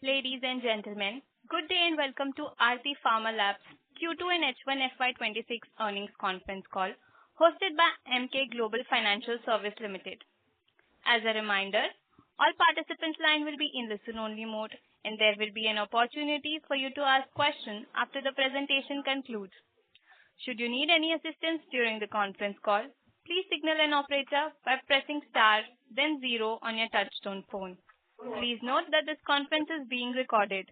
Ladies and gentlemen, good day and welcome to Aarti Pharmalabs Q2 and H1 FY26 earnings conference call hosted by Emkay Global Financial Services Limited. As a reminder, all participants' line will be in listen-only mode, and there will be an opportunity for you to ask questions after the presentation concludes. Should you need any assistance during the conference call, please signal an operator by pressing star, then 0 on your touchtone phone. Please note that this conference is being recorded.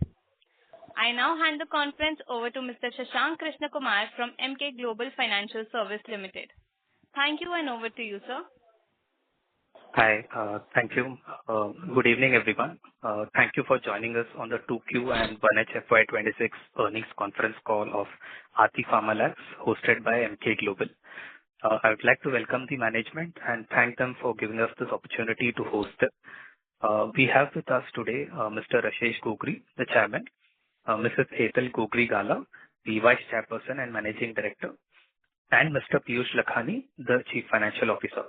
I now hand the conference over to Mr. Shashank Krishnakumar from Emkay Global Financial Services Limited. Thank you and over to you, sir. Hi, thank you. Good evening, everyone. Thank you for joining us on the 2Q and 1H FY26 earnings conference call of Aarti Pharmalabs hosted by Emkay Global. I would like to welcome the management and thank them for giving us this opportunity to host it. We have with us today Mr. Rashesh Gogri, the Chairman, Mrs. Hetal Gogri-Gala, the Vice Chairperson and Managing Director, and Mr. Piyush Lakhani, the Chief Financial Officer.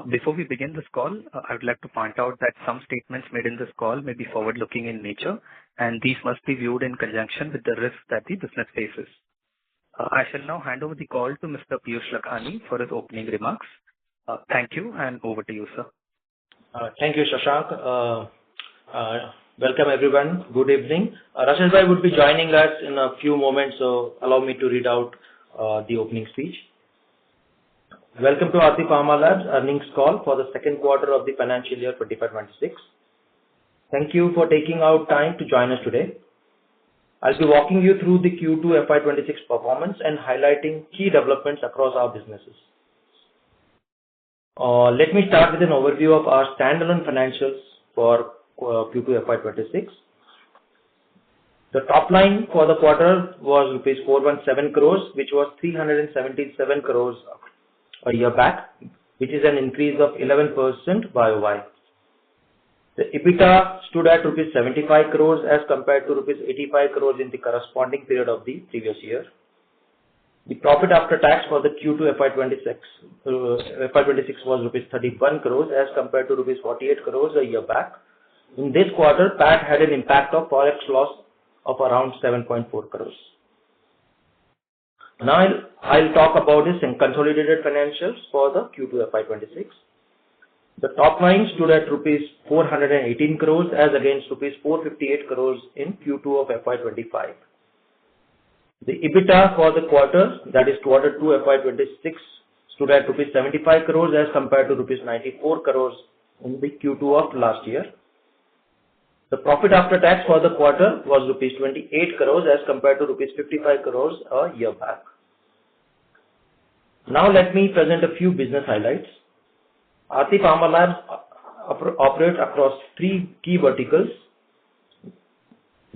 Before we begin this call, I would like to point out that some statements made in this call may be forward-looking in nature, and these must be viewed in conjunction with the risks that the business faces. I shall now hand over the call to Mr. Piyush Lakhani for his opening remarks. Thank you, and over to you, sir. Thank you, Shashank. Welcome, everyone. Good evening. Rashesh Bhai would be joining us in a few moments, so allow me to read out the opening speech. Welcome to Aarti Pharmalabs earnings call for the second quarter of the financial year 25-26. Thank you for taking out time to join us today. I'll be walking you through the Q2 FY26 performance and highlighting key developments across our businesses. Let me start with an overview of our standalone financials for Q2 FY26. The top line for the quarter was rupees 417 crores, which was 377 crores a year back, which is an increase of 11% YOY. The EBITDA stood at rupees 75 crores as compared to rupees 85 crores in the corresponding period of the previous year. The profit after tax for the Q2 FY26 was rupees 31 crores as compared to rupees 48 crores a year back. In this quarter, PAT had an impact of forex loss of around 7.4 crores. Now I'll talk about this in consolidated financials for the Q2 FY26. The top line stood at rupees 418 crores as against rupees 458 crores in Q2 of FY25. The EBITDA for the quarter, that is quarter 2 FY26, stood at rupees 75 crores as compared to rupees 94 crores in the Q2 of last year. The profit after tax for the quarter was rupees 28 crores as compared to rupees 55 crores a year back. Now let me present a few business highlights. Aarti Pharmalabs operates across three key verticals: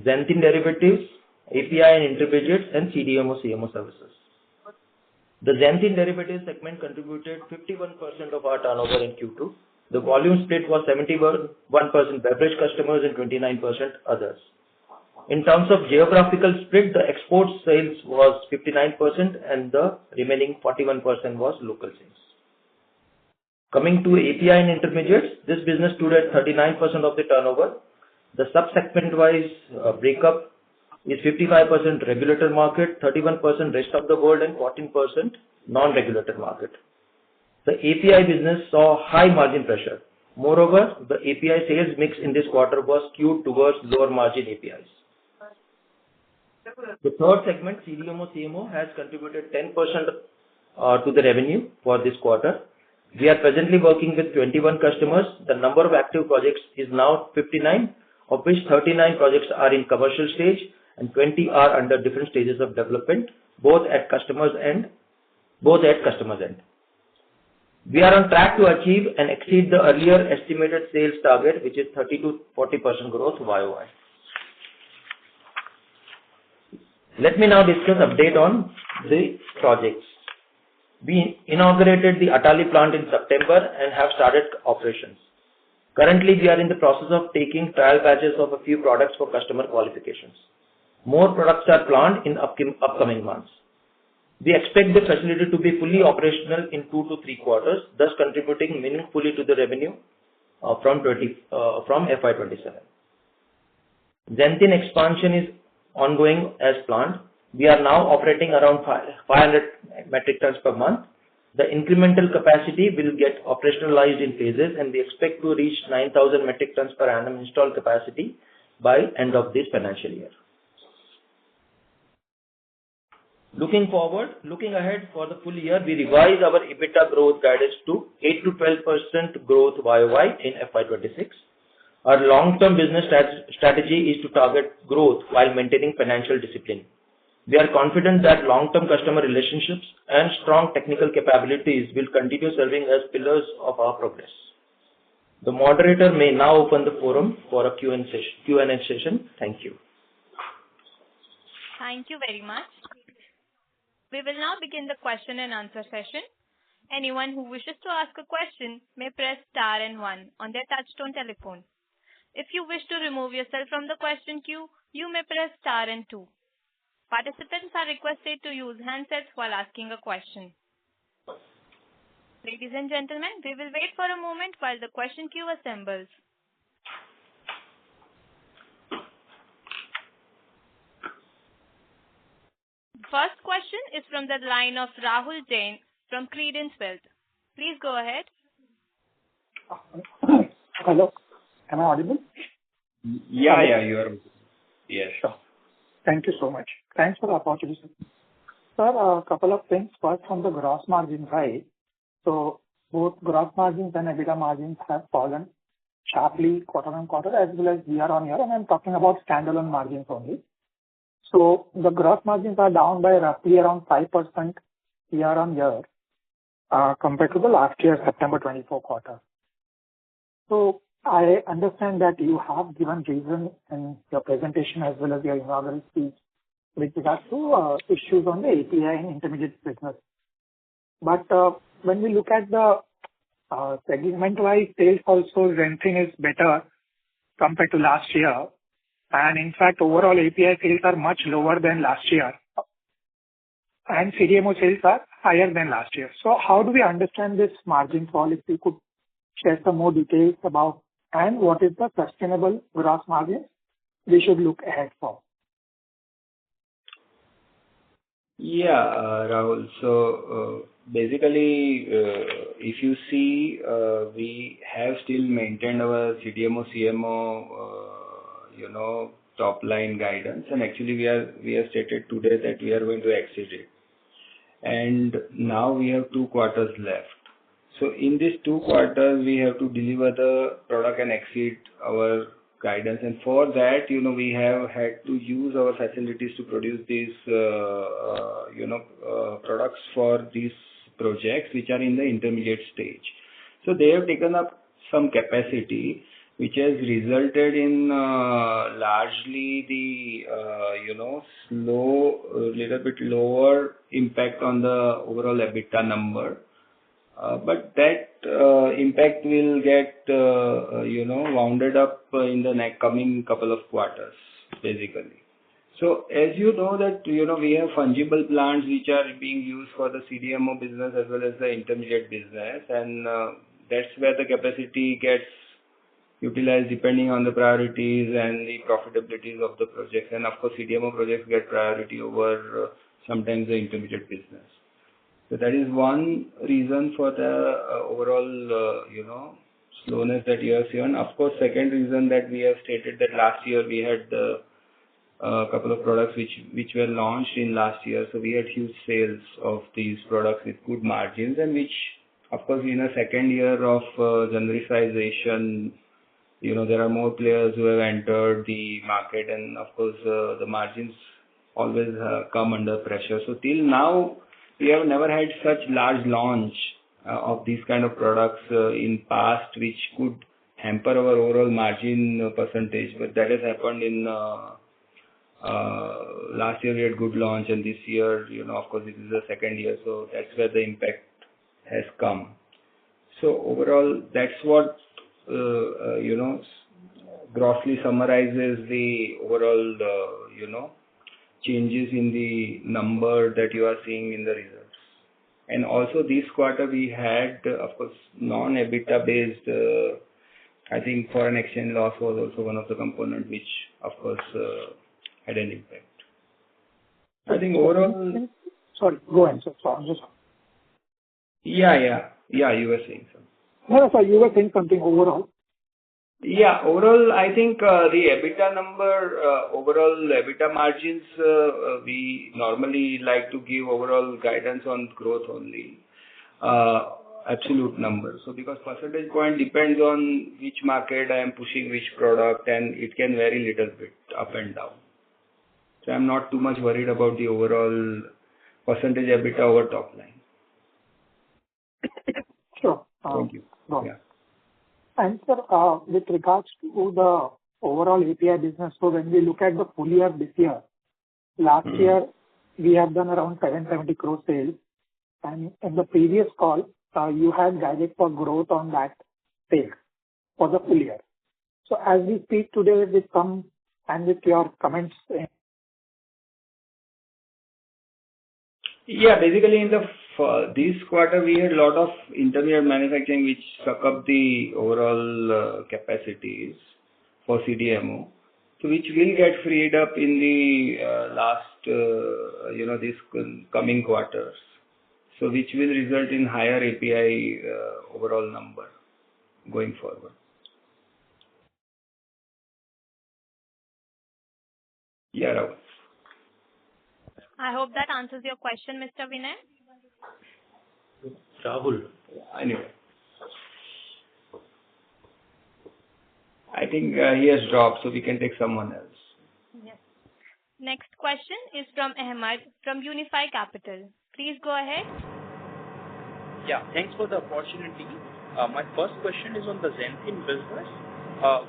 xanthine derivatives, API and intermediates, and CDMO/CMO services. The xanthine derivatives segment contributed 51% of our turnover in Q2. The volume split was 71% beverage customers and 29% others. In terms of geographical split, the export sales was 59% and the remaining 41% was local sales. Coming to API and intermediates, this business stood at 39% of the turnover. The sub-segment-wise breakup is 55% regulated market, 31% rest of the world, and 14% non-regulated market. The API business saw high margin pressure. Moreover, the API sales mix in this quarter was skewed towards lower margin APIs. The third segment, CDMO/CMO, has contributed 10% to the revenue for this quarter. We are presently working with 21 customers. The number of active projects is now 59, of which 39 projects are in commercial stage and 20 are under different stages of development, both at customers' end. We are on track to achieve and exceed the earlier estimated sales target, which is 30 to 40% growth YOY. Let me now discuss update on the projects. We inaugurated the Atali plant in September and have started operations. Currently, we are in the process of taking trial batches of a few products for customer qualifications. More products are planned in upcoming months. We expect the facility to be fully operational in 2 to 3 quarters, thus contributing meaningfully to the revenue from FY27. Xanthin expansion is ongoing as planned. We are now operating around 500 metric tons per month. The incremental capacity will get operationalized in phases, and we expect to reach 9,000 metric tons per annum installed capacity by end of this financial year. Looking ahead for the full year, we revise our EBITDA growth guidance to 8 to 12% growth YOY in FY26. Our long-term business strategy is to target growth while maintaining financial discipline. We are confident that long-term customer relationships and strong technical capabilities will continue serving as pillars of our progress. The moderator may now open the forum for a Q&A session. Thank you. Thank you very much. We will now begin the question and answer session. Anyone who wishes to ask a question may press star and 1 on their touchtone telephone. If you wish to remove yourself from the question queue, you may press star and 2. Participants are requested to use handsets while asking a question. Ladies and gentlemen, we will wait for a moment while the question queue assembles. First question is from the line of Rahul Jain from Credence Wealth. Please go ahead. Hello. Am I audible? Yeah, you are. Yes. Sure. Thank you so much. Thanks for the opportunity. Sir, a couple of things. First, on the gross margin side. So both gross margins and EBITDA margins have fallen sharply quarter on quarter as well as year on year, and I'm talking about standalone margins only. So the gross margins are down by roughly around 5% year on year compared to the last year, September 24 quarter. So I understand that you have given reason in your presentation as well as your inaugural speech with regards to issues on the API and intermediate business. But when we look at the segment-wise sales also, Xanthin is better compared to last year. And in fact, overall API sales are much lower than last year. And CDMO sales are higher than last year. So how do we understand this margin fall? If you could share some more details about and what is the sustainable gross margin we should look ahead for? Yeah, Rahul. So basically, if you see, we have still maintained our CDMO, CMO, top line guidance, and actually we have stated today that we are going to exceed it. And now we have 2 quarters left. So in these 2 quarters, we have to deliver the product and exceed our guidance. And for that, we have had to use our facilities to produce these, products for these projects which are in the intermediate stage. So they have taken up some capacity, which has resulted in largely the, little bit lower impact on the overall EBITDA number. But that impact will get, wounded up in the coming couple of quarters, basically. So as you know that, we have fungible plants which are being used for the CDMO business as well as the intermediate business. And that's where the capacity gets utilized depending on the priorities and the profitabilities of the projects. And of course, CDMO projects get priority over sometimes the intermediate business. So that is one reason for the overall, slowness that you have seen. Of course, second reason that we have stated that last year we had a couple of products which were launched in last year. So we had huge sales of these products with good margins, and which, of course, in a second year of genericization, there are more players who have entered the market, and of course, the margins always come under pressure. So till now, we have never had such large launch of these kind of products in past, which could hamper our overall margin percentage. But that has happened in last year we had good launch, and this year, of course, this is the second year. So that's where the impact has come. So overall, that's what, grossly summarizes the overall, changes in the number that you are seeing in the results. And also this quarter we had, of course, non-EBITDA based I think foreign exchange loss was also one of the components which, of course, had an impact. I think overall... Sorry, go ahead, sir. Sorry, just... Yeah, you were saying something. No, sir, you were saying something overall. Yeah, overall, I think the EBITDA number, overall EBITDA margins, we normally like to give overall guidance on growth only, absolute numbers. So because percentage point depends on which market I am pushing which product, and it can vary little bit up and down. So I'm not too much worried about the overall percentage EBITDA over top line. Sure. Thank you. Yeah. And sir, with regards to the overall API business, so when we look at the full year this year, last year we have done around 770 crore sales, and in the previous call, you had guided for growth on that sales for the full year. So as we speak today with some and with your comments. Yeah, basically in this quarter we had a lot of intermediate manufacturing which suck up the overall capacities for CDMO, so which will get freed up in the last, this coming quarters. So which will result in higher API overall number going forward. Yeah, Rahul. I hope that answers your question, Mr. Vinay. Rahul. Anyway. I think he has dropped, so we can take someone else. Yes. Next question is from Ahmad from Unifi Capital. Please go ahead. Yeah, thanks for the opportunity. My first question is on the Xanthine business.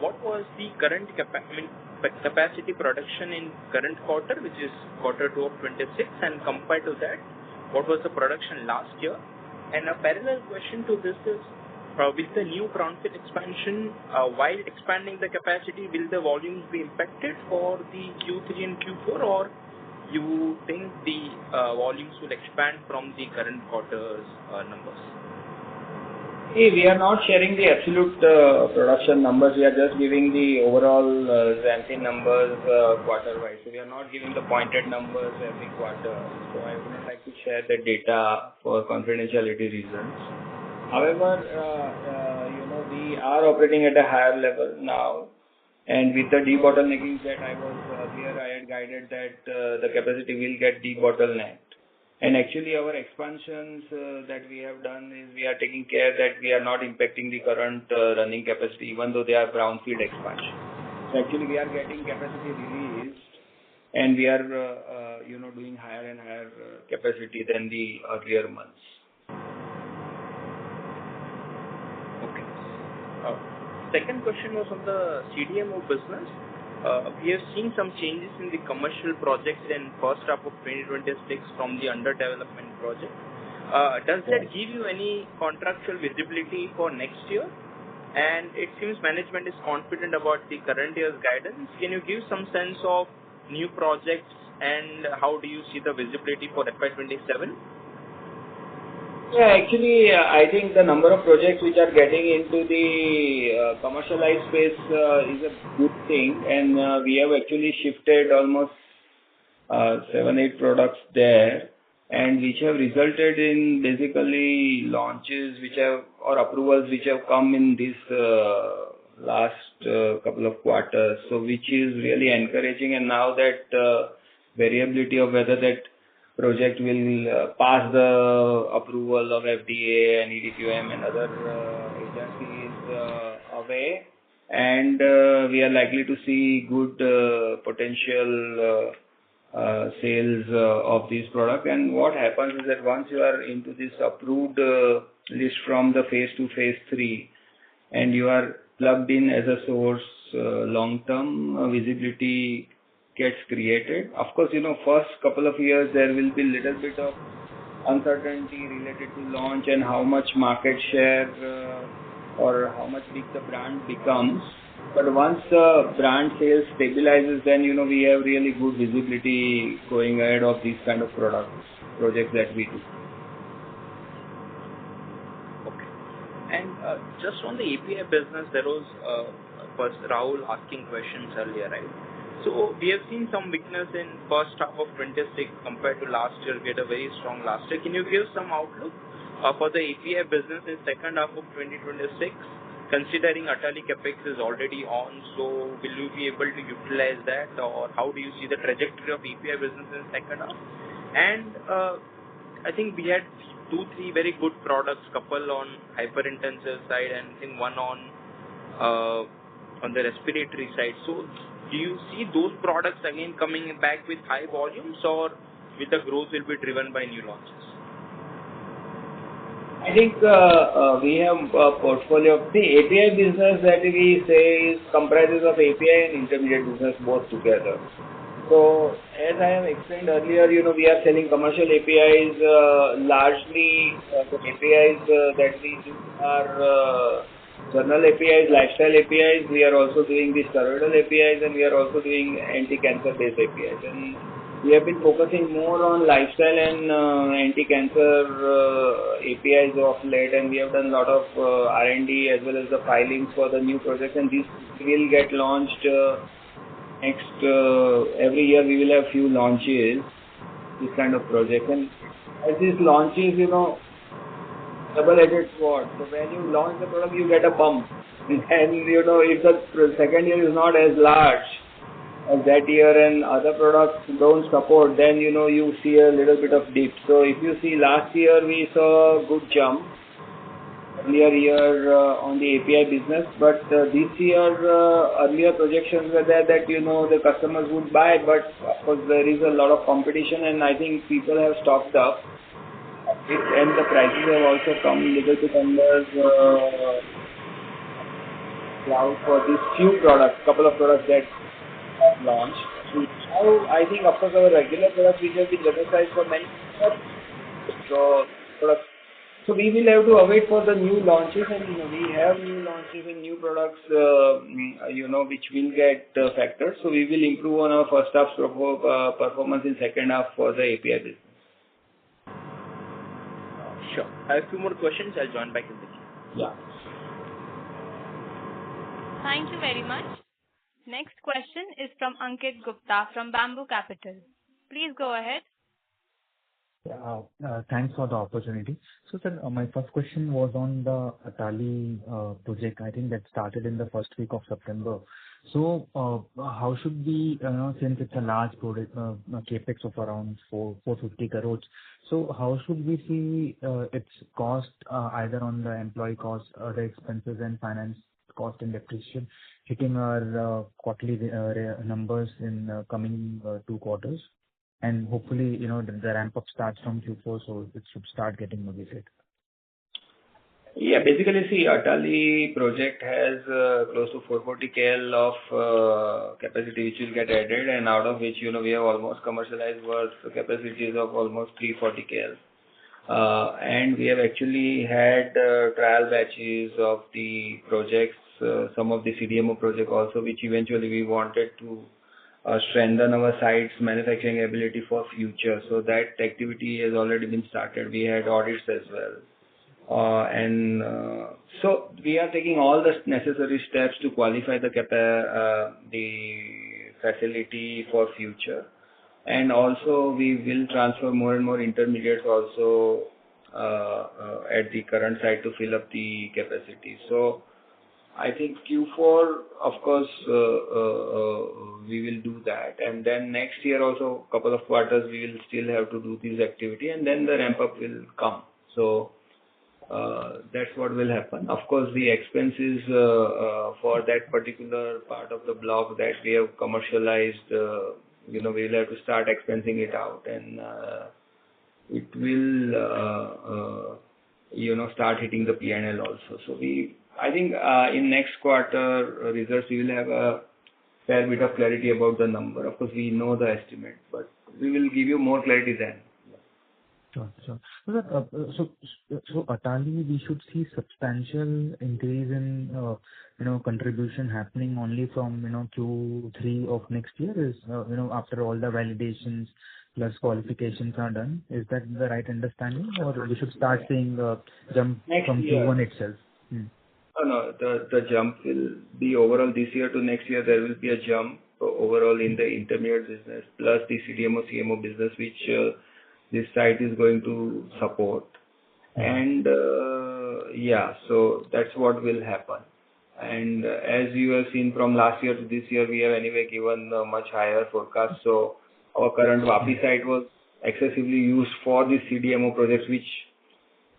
What was the current capacity production in current quarter, which is quarter 2 of 26, and compared to that, what was the production last year? And a parallel question to this is, with the new brownfield expansion, while expanding the capacity, will the volumes be impacted for the Q3 and Q4, or you think the volumes will expand from the current quarter's numbers? Hey, we are not sharing the absolute production numbers. We are just giving the overall Xanthine numbers quarter-wise. So we are not giving the pointed numbers every quarter. So I would not like to share the data for confidentiality reasons. However, we are operating at a higher level now. And with the debottlenecking that I was earlier, I had guided that the capacity will get debottlenecked. And actually our expansions that we have done is we are taking care that we are not impacting the current running capacity, even though they are brownfield expansion. So actually we are getting capacity released, and we are doing higher and higher capacity than the earlier months. Okay. Second question was on the CDMO business. We have seen some changes in the commercial projects in first half of 2026 from the under development project. Does that give you any contractual visibility for next year? And it seems management is confident about the current year's guidance. Can you give some sense of new projects and how do you see the visibility for FY27? Yeah, actually, I think the number of projects which are getting into the commercialized space is a good thing, and we have actually shifted almost 7-8 products there, and which have resulted in basically launches or approvals which have come in this last couple of quarters. So which is really encouraging, and now that variability of whether that project will pass the approval of FDA and EDQM and other agencies away, and we are likely to see good potential sales of these products. And what happens is that once you are into this approved list from the phase 2, phase 3, and you are plugged in as a source, long-term visibility gets created. Of course, first couple of years there will be little bit of uncertainty related to launch and how much market share or how much big the brand becomes. But once the brand sales stabilizes, then we have really good visibility going ahead of these kind of projects that we do. Okay. And just on the API business, there was first Rahul asking questions earlier, right? So we have seen some weakness in first half of 26 compared to last year. We had a very strong last year. Can you give some outlook for the API business in second half of 2026? Considering Atali Capex is already on, so will you be able to utilize that, or how do you see the trajectory of API business in second half? And I think we had 2-3 very good products, couple on hyperintensive side and I think one on the respiratory side. So do you see those products again coming back with high volumes, or with the growth will be driven by new launches? I think we have a portfolio of the API business that we say is comprises of API and intermediate business both together. So as I have explained earlier, we are selling commercial APIs, largely the APIs that we do are general APIs, lifestyle APIs. We are also doing the steroidal APIs, and we are also doing anti-cancer based APIs. And we have been focusing more on lifestyle and anti-cancer APIs of late, and we have done a lot of R&D as well as the filings for the new projects, and these will get launched next every year. We will have few launches, this kind of projects, and as these launches, double-edged sword. So when you launch the product, you get a bump, and if the second year is not as large as that year and other products don't support, then you see a little bit of dip. So if you see last year we saw a good jump earlier year on the API business, but this year earlier projections were there that the customers would buy, but of course there is a lot of competition, and I think people have stocked up, and the prices have also come little bit under cloud for these few products, couple of products that have launched. So now I think of course our regular products which have been genericized for many products. So we will have to await for the new launches, and we have new launches and new products which will get factored. So we will improve on our first half performance in second half for the API business. Sure. I have a few more questions. I'll join back in the queue. Yeah. Thank you very much. Next question is from Ankit Gupta from Bamboo Capital. Please go ahead. Thanks for the opportunity. So, sir, my first question was on the Atali project. I think that started in the first week of September. So, how should we, since it's a large project, capex of around 450 crores, so how should we see its cost either on the employee cost, other expenses, and finance cost and depreciation hitting our quarterly numbers in coming 2 quarters? And hopefully, the ramp up starts from Q4, so it should start getting motivated. Yeah, basically, see, Atali project has close to 440 KL of capacity which will get added, and out of which, we have almost commercialized worth capacities of almost 340 KL. And we have actually had trial batches of the projects, some of the CDMO project also, which eventually we wanted to strengthen our site's manufacturing ability for future. So that activity has already been started. We had audits as well. So we are taking all the necessary steps to qualify the facility for future. And also we will transfer more and more intermediates also at the current site to fill up the capacity. So I think Q4, of course, we will do that. And then next year also, couple of quarters, we will still have to do this activity, and then the ramp up will come. So that's what will happen. Of course, the expenses for that particular part of the block that we have commercialized, we will have to start expensing it out, and it will, start hitting the P&L also. So I think in next quarter results, we will have a fair bit of clarity about the number. Of course, we know the estimate, but we will give you more clarity then. Sure. So Atali, we should see substantial increase in contribution happening only from Q3 of next year, is after all the validations plus qualifications are done. Is that the right understanding, or we should start seeing jump next from year. Q1 itself? No, the jump will be overall this year to next year. There will be a jump overall in the intermediate business plus the CDMO CMO business, which this site is going to support. And yeah, so that's what will happen. And as you have seen from last year to this year, we have anyway given a much higher forecast. So our current Vapi site was excessively used for the CDMO projects, which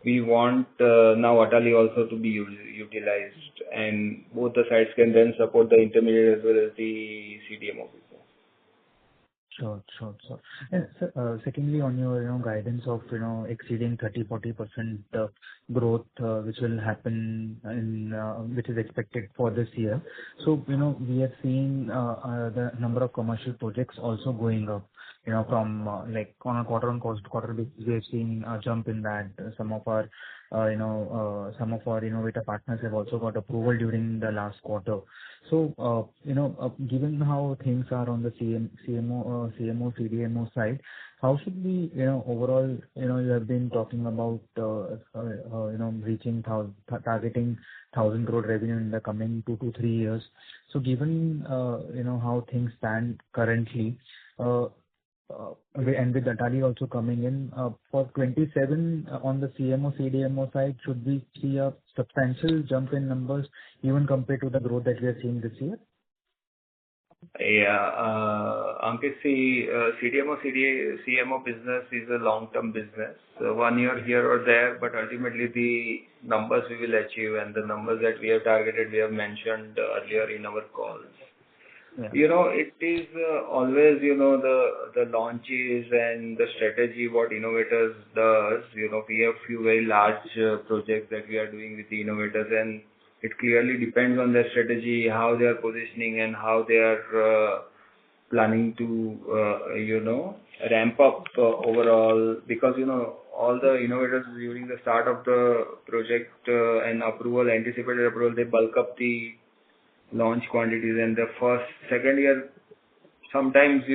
we want now Atali also to be utilized, and both the sites can then support the intermediate as well as the CDMO business. Sure. And secondly, on your guidance of exceeding 30-40% growth, which will happen which is expected for this year. So we have seen the number of commercial projects also going up. From like on a quarter-on-quarter basis, we have seen a jump in that. Some of our innovator partners have also got approval during the last quarter. So, given how things are on the CMO, CDMO side, how should we, overall, you have been talking about, targeting 1,000 crore revenue in the coming 2 to 3 years. So given, how things stand currently, and with Atali also coming in, for 27 on the CMO, CDMO side, should we see a substantial jump in numbers even compared to the growth that we are seeing this year? Yeah, Ankit, see, CDMO, CMO business is a long-term business. 1 year here or there, but ultimately the numbers we will achieve and the numbers that we have targeted, we have mentioned earlier in our calls. Yeah. It is always, the launches and the strategy what innovators does. We have few very large projects that we are doing with the innovators, and it clearly depends on their strategy, how they are positioning and how they are planning to, ramp up overall. Because, all the innovators during the start of the project and anticipated approval, they bulk up the launch quantities, and the second year, sometimes, we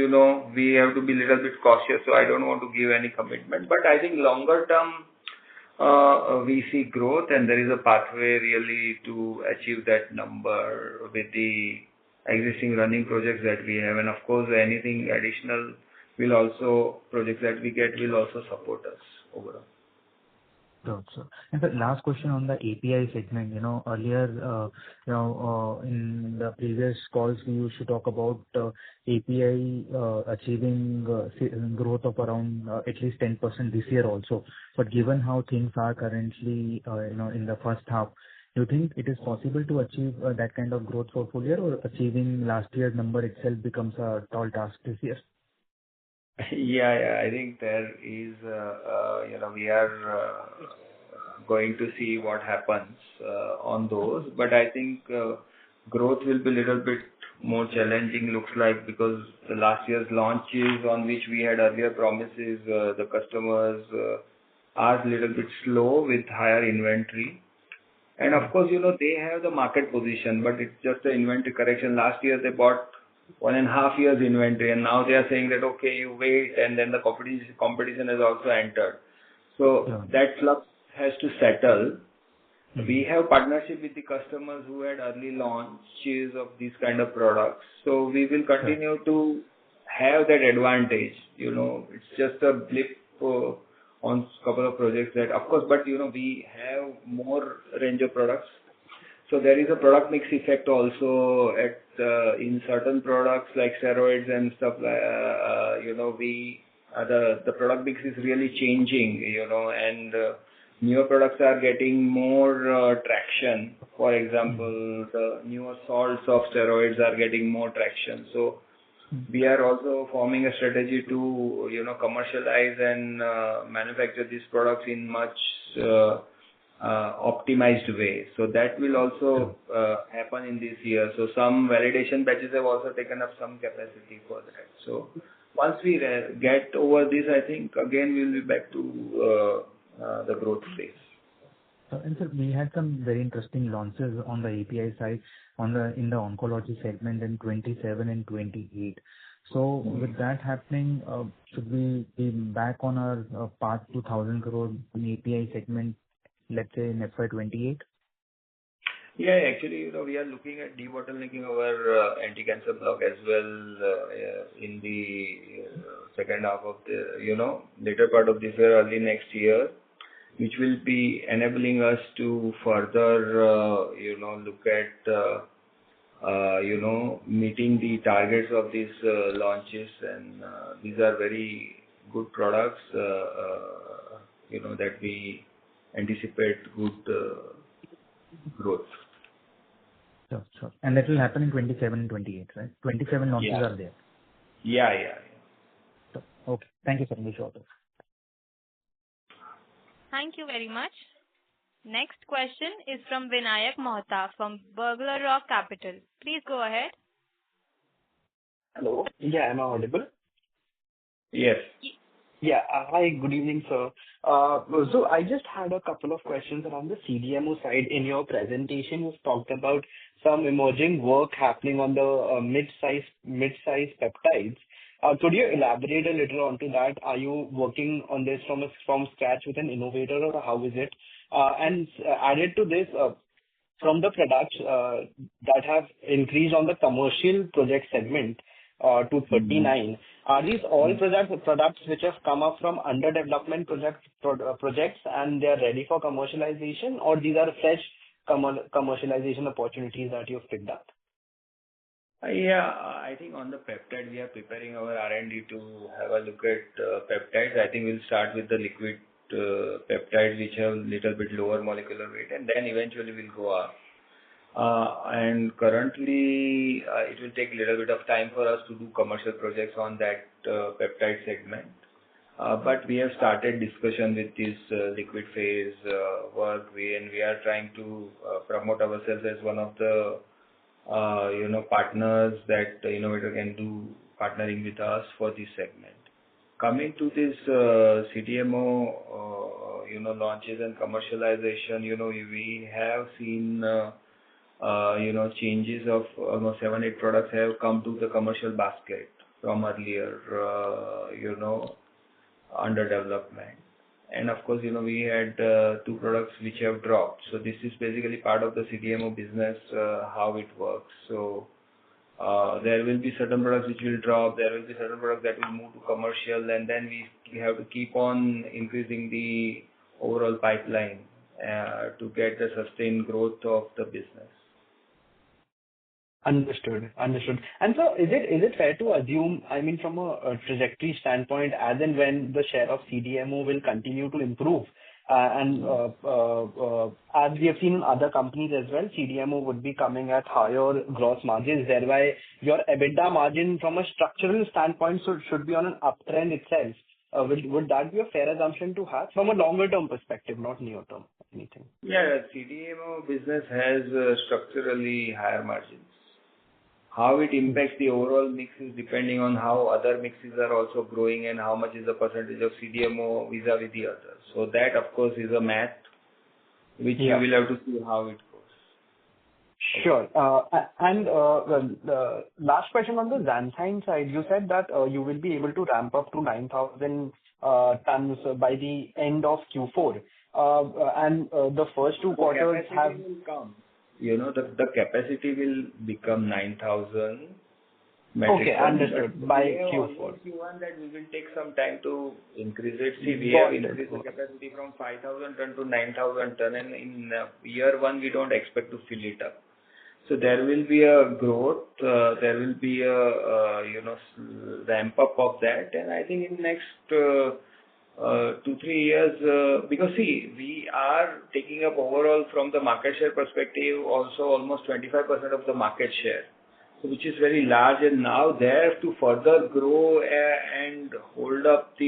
have to be a little bit cautious, so I don't want to give any commitment. But I think longer term, we see growth, and there is a pathway really to achieve that number with the existing running projects that we have. And of course, anything additional projects that we get will also support us overall. Sure. And the last question on the API segment, earlier, in the previous calls, we used to talk about API achieving growth of around at least 10% this year also. But given how things are currently, in the first half, do you think it is possible to achieve that kind of growth for full year, or achieving last year's number itself becomes a tall task this year? Yeah. I think there is, we are going to see what happens on those. But I think growth will be a little bit more challenging, looks like, because the last year's launches on which we had earlier promises, the customers are a little bit slow with higher inventory. And of course, they have the market position, but it's just an inventory correction. Last year, they bought 1.5 years inventory, and now they are saying that, okay, you wait, and then the competition has also entered. So that flux has to settle. We have partnership with the customers who had early launches of these kind of products. So we will continue to have that advantage. It's just a blip on couple of projects that, of course, but we have more range of products. So there is a product mix effect also in certain products like steroids and stuff. The product mix is really changing. And newer products are getting more traction. For example, the newer salts of steroids are getting more traction. So we are also forming a strategy to commercialize and manufacture these products in much optimized way. So that will also happen in this year. So some validation batches have also taken up some capacity for that. So once we get over this, I think again we'll be back to the growth phase. And sir, we had some very interesting launches on the API side in the oncology segment in 27 and 28. So with that happening, should we be back on our path to 1,000 crore in API segment, let's say in FY28? Yeah, actually, we are looking at debottlenecking our anti-cancer block as well in the second half of the, later part of this year, early next year, which will be enabling us to further, look at, meeting the targets of these launches. And these are very good products, that we anticipate good growth. Sure, sure. And that will happen in 27 and 28, right? 27 launches Yeah. are there. Yeah. So, okay. Thank you, sir. Wish you all the best. Thank you very much. Next question is from Vinayak Mohta from Burglar Rock Capital. Please go ahead. Hello. Yeah, am I audible? Yes. Yeah. Hi, good evening, sir. So I just had a couple of questions around the CDMO side. In your presentation, you've talked about some emerging work happening on the mid-size peptides. Could you elaborate a little onto that? Are you working on this from scratch with an innovator, or how is it? And added to this, from the products that have increased on the commercial project segment to 39, are these all products which have come up from under development projects and they are ready for commercialization, or these are fresh commercialization opportunities that you've picked up? Yeah, I think on the peptide, we are preparing our R&D to have a look at peptides. I think we'll start with the liquid peptides, which have a little bit lower molecular weight, and then eventually we'll go up. And currently, it will take a little bit of time for us to do commercial projects on that peptide segment. But we have started discussion with this liquid phase work, and we are trying to promote ourselves as one of the partners that the innovator can do partnering with us for this segment. Coming to this CDMO, launches and commercialization, we have seen changes of almost 7-8 products have come to the commercial basket from earlier, under development. And of course, we had 2 products which have dropped. So this is basically part of the CDMO business, how it works. So there will be certain products which will drop. There will be certain products that will move to commercial, and then we have to keep on increasing the overall pipeline to get the sustained growth of the business. Understood. And so is it fair to assume, I mean, from a trajectory standpoint, as and when the share of CDMO will continue to improve, and as we have seen in other companies as well, CDMO would be coming at higher gross margins, thereby your EBITDA margin from a structural standpoint should be on an uptrend itself. Would that be a fair assumption to have from a longer term perspective, not near term, anything? Yeah, CDMO business has structurally higher margins. How it impacts the overall mix is depending on how other mixes are also growing and how much is the percentage of CDMO vis-a-vis the others. So that, of course, is a math which you will have to see how it goes. Sure. And the last question on the xanthine side, you said that you will be able to ramp up to 9,000 tons by the end of Q4. And the first 2 quarters have... will come. The capacity will become 9,000 metric Okay, tons. understood. By Q4. Q1 that we will take some time to increase it. See, we have increased the capacity from 5,000 ton to 9,000 ton, and in year 1 we don't expect to fill it up. So there will be a growth, there will be a ramp up of that, and I think in next 2-3 years, because see, we are taking up overall from the market share perspective also almost 25% of the market share, which is very large, and now there to further grow and hold up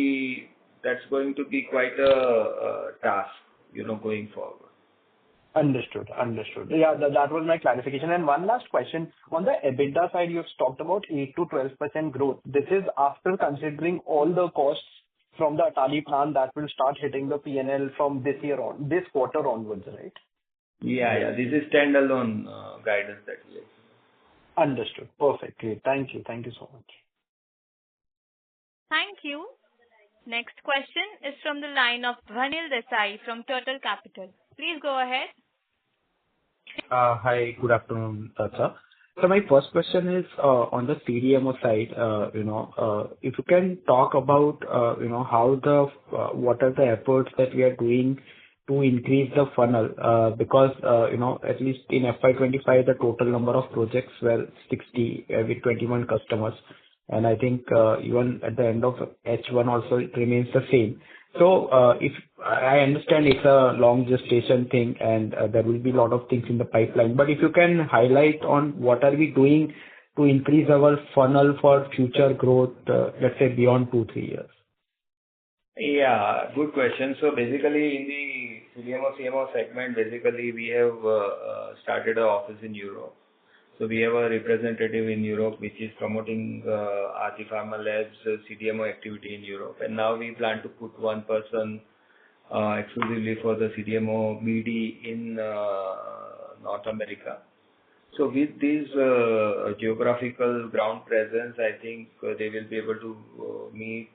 that's going to be quite a task, going forward. Understood. Yeah, that was my clarification. And one last question. On the EBITDA side, you've talked about 8 to 12% growth. This is after considering all the costs from the Aarti plant that will start hitting the P&L from this quarter onwards, right? Yeah. This is standalone guidance that we have. Understood. Perfect. Great. Thank you so much. Thank you. Next question is from the line of Dhanil Desai from Turtle Capital. Please go ahead. Hi, good afternoon, sir. So my first question is on the CDMO side. If you can talk about how what are the efforts that we are doing to increase the funnel, because at least in FY25 the total number of projects were 60 with 21 customers, and I think even at the end of H1 also it remains the same. So, if I understand it's a long gestation thing and there will be a lot of things in the pipeline, but if you can highlight on what are we doing to increase our funnel for future growth, let's say beyond 2-3 years? Yeah, good question. So basically, in the CDMO CMO segment, basically we have started an office in Europe. So we have a representative in Europe which is promoting Aarti Pharmalabs CDMO activity in Europe, and now we plan to put one person exclusively for the CDMO BD in North America. So with this geographical ground presence, I think they will be able to meet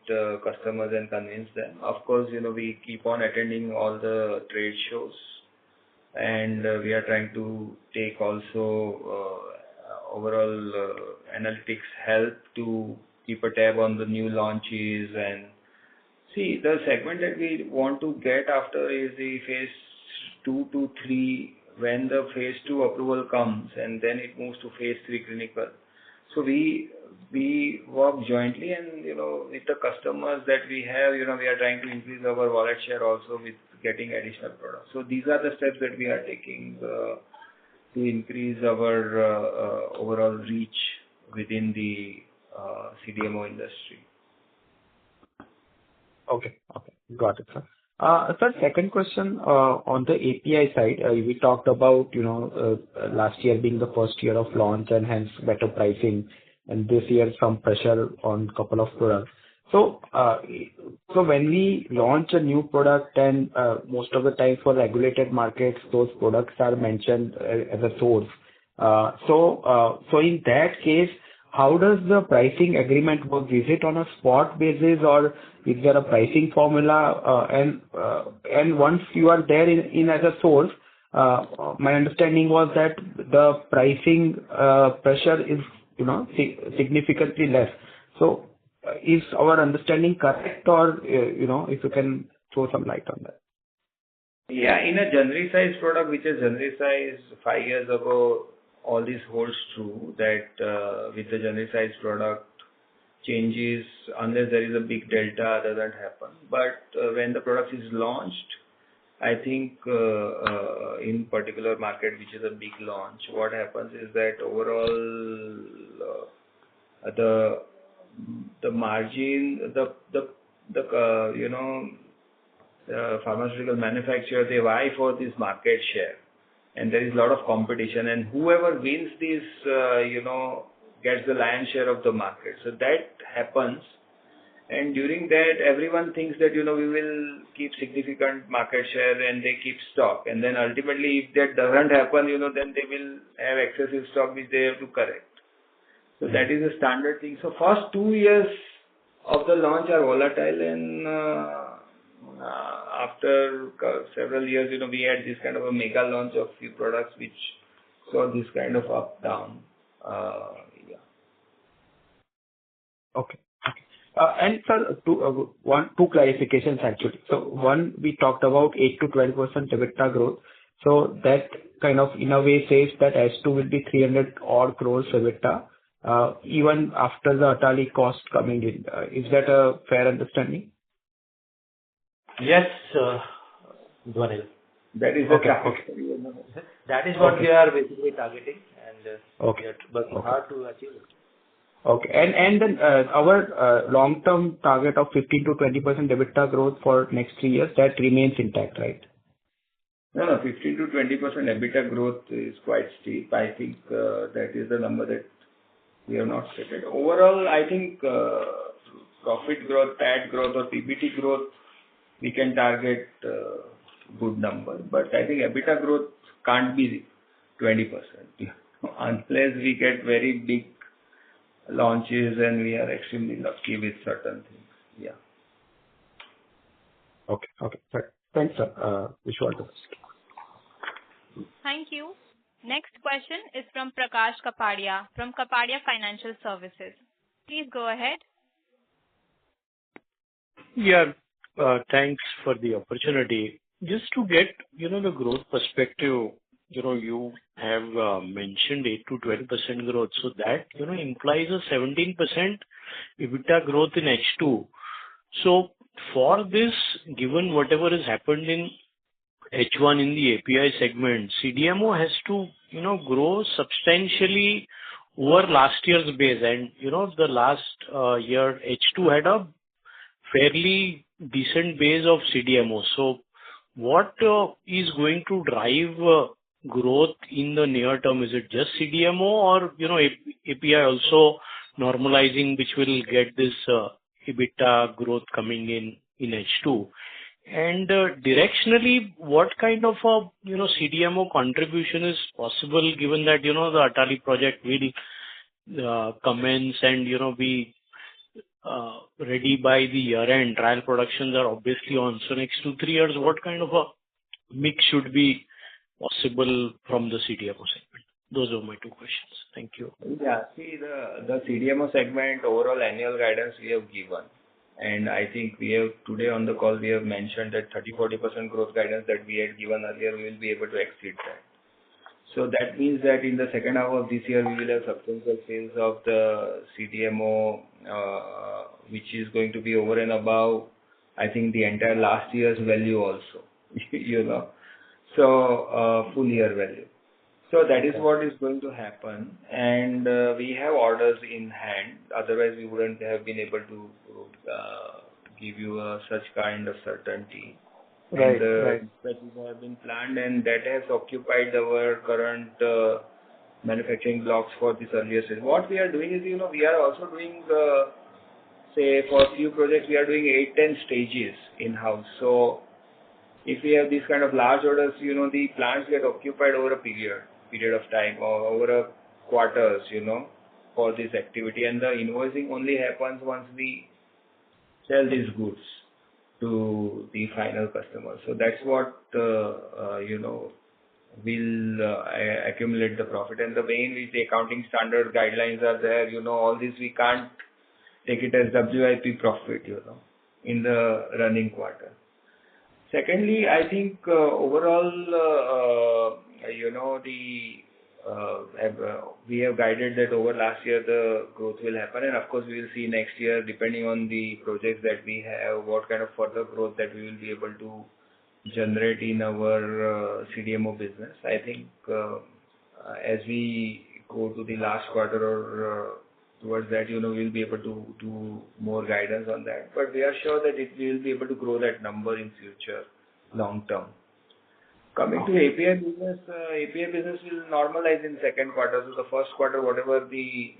customers and convince them. Of course, we keep on attending all the trade shows, and we are trying to take also overall analytics help to keep a tab on the new launches. And see, the segment that we want to get after is the phase 2 to 3, when the phase 2 approval comes and then it moves to phase 3 clinical. So we work jointly, and with the customers that we have, we are trying to increase our wallet share also with getting additional products. So these are the steps that we are taking to increase our overall reach within the CDMO industry. Okay. Got it, sir. Sir, second question on the API side. We talked about, last year being the first year of launch and hence better pricing, and this year some pressure on couple of products. So when we launch a new product, and most of the time for regulated markets, those products are mentioned as a source. So in that case, how does the pricing agreement work? Is it on a spot basis, or is there a pricing formula? And once you are there in as a source, my understanding was that the pricing pressure is significantly less. So is our understanding correct, or if you can throw some light on that? Yeah, in a genericized product which is genericized 5 years ago, all this holds true that with the genericized product, changes, unless there is a big delta, doesn't happen. But when the product is launched, I think in particular market which is a big launch, what happens is that overall the margin, the pharmaceutical manufacturer, they vie for this market share, and there is a lot of competition, and whoever wins this, gets the lion's share of the market. So that happens, and during that, everyone thinks that, we will keep significant market share, and they keep stock, and then ultimately, if that doesn't happen, then they will have excessive stock which they have to correct. So that is a standard thing. So first 2 years of the launch are volatile, and after several years, we had this kind of a mega launch of few products which saw this kind of up down. Yeah. Okay. And sir, two clarifications actually. So one, we talked about 8 to 12% EBITDA growth. So that kind of in a way says that H2 will be 300 odd crores EBITDA, even after the Atali cost coming in. Is that a fair understanding? Yes, Dwanil. That is the Okay. That is what we are basically targeting, and Okay. we are working hard to achieve it. Okay. And then our long-term target of 15 to 20% EBITDA growth for next 3 years, that remains intact, right? No, 15 to 20% EBITDA growth is quite steep. I think that is the number that we have not stated. Overall, I think profit growth, PAT growth, or PBT growth, we can target good number. But I think EBITDA growth can't be 20% unless we get very big launches and we are extremely lucky with certain things. Yeah. Okay. Right. Thanks, sir. Wish you all the best. Thank you. Next question is from Prakash Kapadia from Kapadia Financial Services. Please go ahead. Yeah, thanks for the opportunity. Just to get, the growth perspective, you have mentioned 8 to 12% growth. So that, implies a 17% EBITDA growth in H2. So for this, given whatever has happened in H1 in the API segment, CDMO has to, grow substantially over last year's base. And, the last year, H2 had a fairly decent base of CDMO. So what is going to drive growth in the near term? Is it just CDMO or, API also normalizing, which will get this EBITDA growth coming in H2? And directionally, what kind of CDMO contribution is possible given that, the Atali project will commence and, be ready by the year end? Trial productions are obviously on. So next 2-3 years, what kind of a mix should be possible from the CDMO segment? Those are my two questions. Thank you. Yeah, see the CDMO segment overall annual guidance we have given. And I think we have today on the call, we have mentioned that 30-40% growth guidance that we had given earlier, we will be able to exceed that. So that means that in the second half of this year, we will have substantial sales of the CDMO, which is going to be over and above, I think, the entire last year's value also, So full year value. So that is what is going to happen. And we have orders in hand. Otherwise, we wouldn't have been able to give you such kind of certainty. Right. That have been planned, and that has occupied our current manufacturing blocks for this earlier stage. What we are doing is, we are also doing, say, for a few projects, we are doing 8-10 stages in-house. So if we have these kind of large orders, the plants get occupied over a period of time or over a quarters, for this activity. And the invoicing only happens once we sell these goods to the final customer. So that's what, will accumulate the profit. And the way in which the accounting standard guidelines are there, all this we can't take it as WIP profit, in the running quarter. Secondly, I think overall, we have guided that over last year the growth will happen, and of course we will see next year, depending on the projects that we have, what kind of further growth that we will be able to generate in our CDMO business. I think as we go to the last quarter or towards that, we'll be able to do more guidance on that. But we are sure that we will be able to grow that number in future, long term. Coming to API business will normalize in second quarter. So the first quarter, whatever the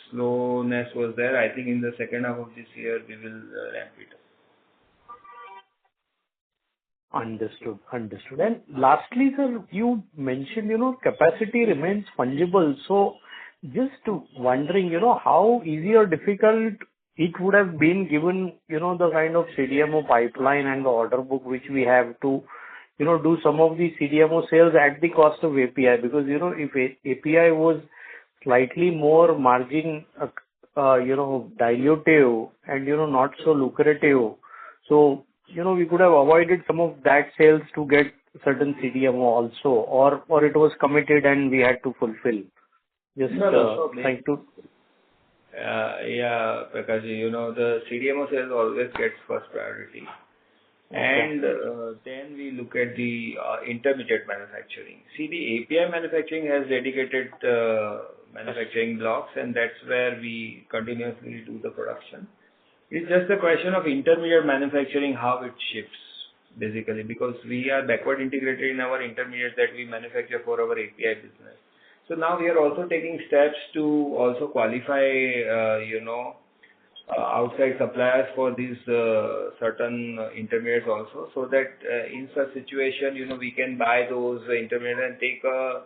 slowness was there, I think in the second half of this year, we will ramp it up. Understood. And lastly, sir, you mentioned, capacity remains fungible. So just wondering, how easy or difficult it would have been given, the kind of CDMO pipeline and the order book which we have to, do some of the CDMO sales at the cost of API. Because, if API was slightly more margin, dilutive and, not so lucrative. So, we could have avoided some of that sales to get certain CDMO also, or it was committed and we had to fulfill. Just trying to. Yeah, Prakash, the CDMO sales always gets first priority. Okay. And then we look at the intermediate manufacturing. See, the API manufacturing has dedicated manufacturing blocks, and that's where we continuously do the production. It's just a question of intermediate manufacturing, how it shifts, basically, because we are backward integrated in our intermediates that we manufacture for our API business. So now we are also taking steps to also qualify, outside suppliers for these certain intermediates also, so that in such situation, we can buy those intermediates and take a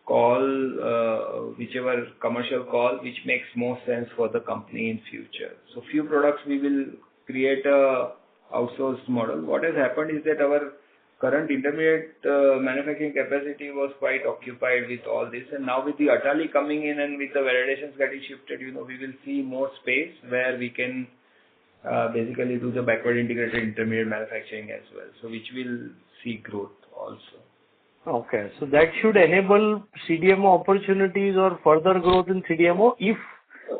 call, whichever commercial call, which makes more sense for the company in future. So few products we will create a outsourced model. What has happened is that our current intermediate manufacturing capacity was quite occupied with all this. And now with the Atali coming in and with the validations getting shifted, we will see more space where we can basically do the backward integrated intermediate manufacturing as well. So which will see growth also. Okay. So that should enable CDMO opportunities or further growth in CDMO if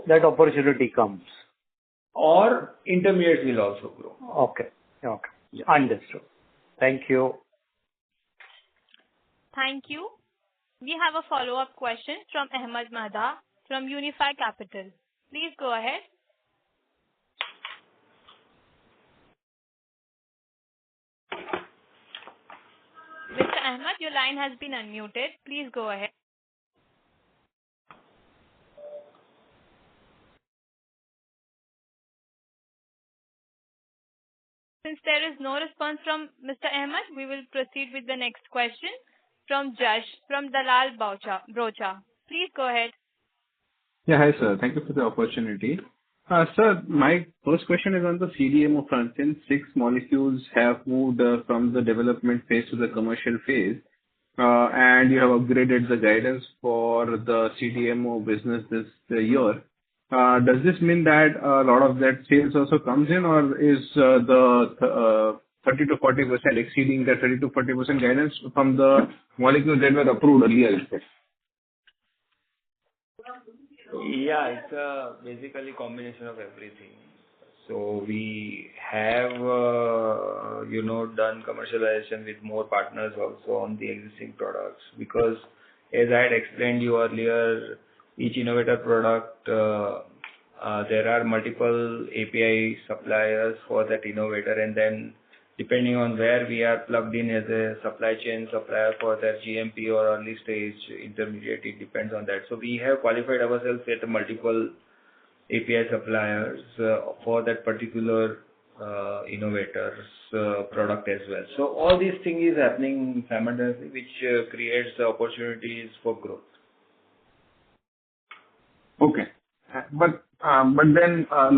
that opportunity comes. Or intermediates will also grow. Okay. Yeah. Understood. Thank you. Thank you. We have a follow-up question from Ahmed Mahda from Unify Capital. Please go ahead. Mr. Ahmed, your line has been unmuted. Please go ahead. Since there is no response from Mr. Ahmed, we will proceed with the next question from Jash from Dalal Brocha. Please go ahead. Yeah, hi sir. Thank you for the opportunity. Sir, my first question is on the CDMO front. Since 6 molecules have moved from the development phase to the commercial phase, and you have upgraded the guidance for the CDMO business this year, does this mean that a lot of that sales also comes in, or is the 30 to 40% exceeding the 30 to 40% guidance from the molecules that were approved earlier? Yeah, it's basically combination of everything. So we have, done commercialization with more partners also on the existing products, because as I had explained you earlier, each innovator product, there are multiple API suppliers for that innovator, and then depending on where we are plugged in as a supply chain supplier for their GMP or early stage intermediate, it depends on that. So we have qualified ourselves at multiple API suppliers for that particular innovator's product as well. So all these things is happening simultaneously, which creates the opportunities for growth. Okay. But then a